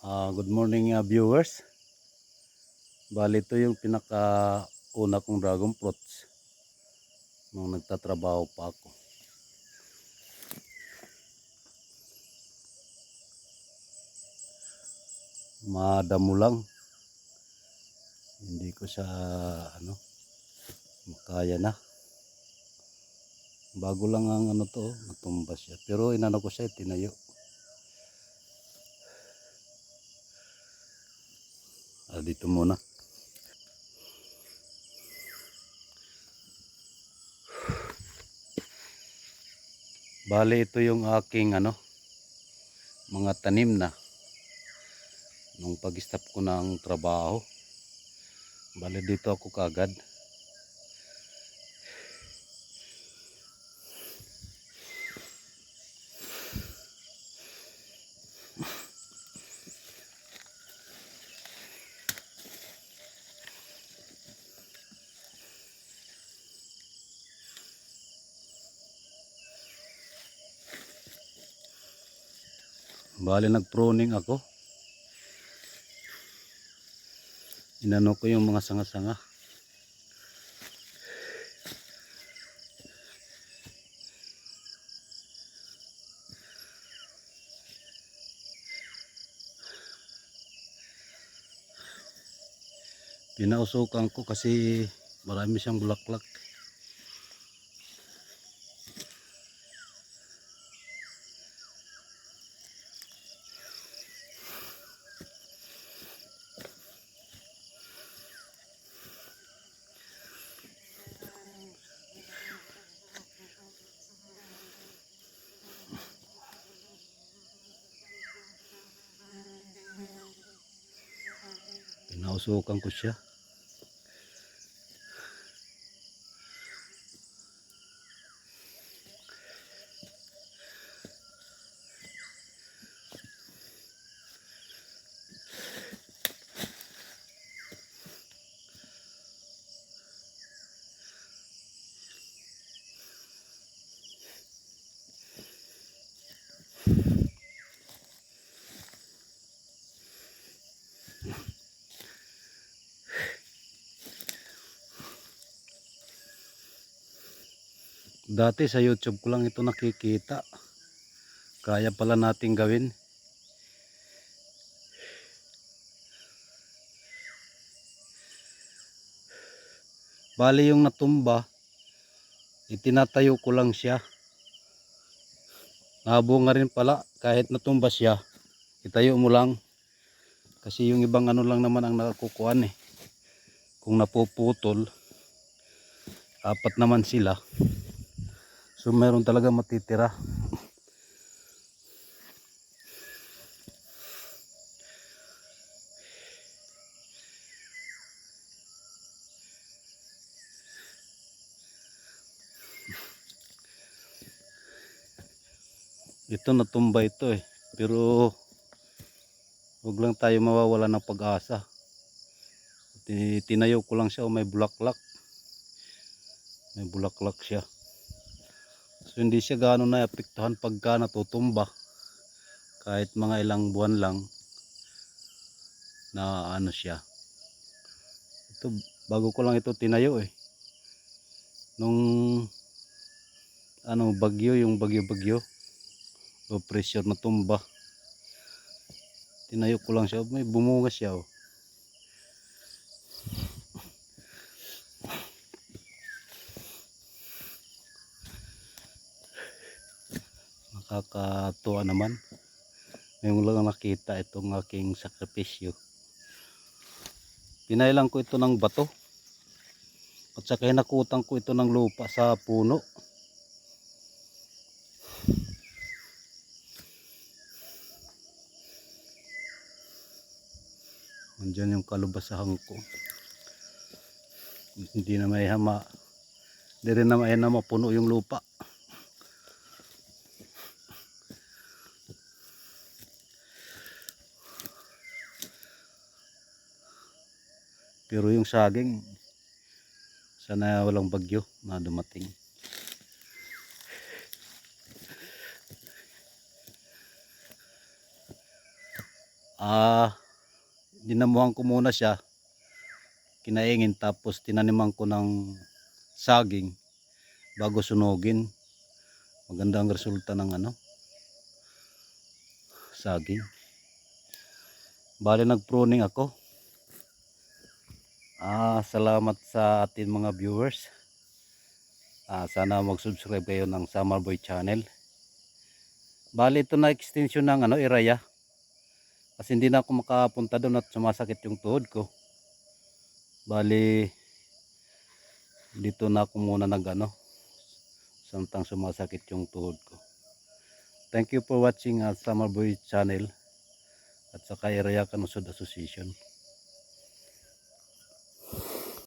Good morning viewers. Bali ito yung pinakauna kong dragon fruits nung nagtatrabaho pa ako. Madamo lang. Hindi ko siya makaya na. Bago lang ang natumba siya. Pero inano ko siya, tinayo. Dito muna. Bali ito yung aking mga tanim na nung pag-stop ko ng trabaho. Bali dito ako kagad. Bali nag-pruning ako. Inano ko yung mga sanga-sanga. Pinausukan ko kasi marami siyang bulaklak. Pinausukan ko siya. Dati sa YouTube ko lang ito nakikita. Kaya pala nating gawin. Bali yung natumba, itinatayo ko lang siya. Nabunga rin pala kahit natumba siya. Itayo mo lang. Kasi yung ibang lang naman ang nakakukuhan eh. Kung napuputol, apat naman sila. So meron talaga matitira. Ito natumba ito eh. Pero huwag lang tayo mawawala ng pag-asa. Tinayo ko lang siya may bulaklak. May bulaklak siya. So hindi siya gaano naapektuhan pagka natutumba. Kahit mga ilang buwan lang na siya. Ito bago ko lang ito tinayo eh. Nung bagyo, yung bagyo o pressure na tumba. Tinayo ko lang siya, may bumunga siya oh. Nakakatuwa naman. Ngayon lang nakita itong aking sakripisyo. Pinailang ko ito ng bato. At saka hinakutan ko ito ng lupa sa puno. Andiyan yung kalubasahan ko. Hindi na may hama. Hindi rin na may mapuno yung lupa. Pero yung saging, sana walang bagyo na dumating. dinamuhan ko muna siya, kinaingin, tapos tinaniman ko ng saging bago sunugin. Maganda ang resulta ng saging. Bali nag-pruning ako. Salamat sa ating mga viewers. Sana mag-subscribe kayo ng Summer Boy Channel. Bali ito na extension ng Iraya. Kasi hindi na ako makapunta doon at sumasakit yung tuhod ko. Bali dito na ako muna samtang sumasakit yung tuhod ko. Thank you for watching Summer Boy Channel at saka Iraya Canusod Association.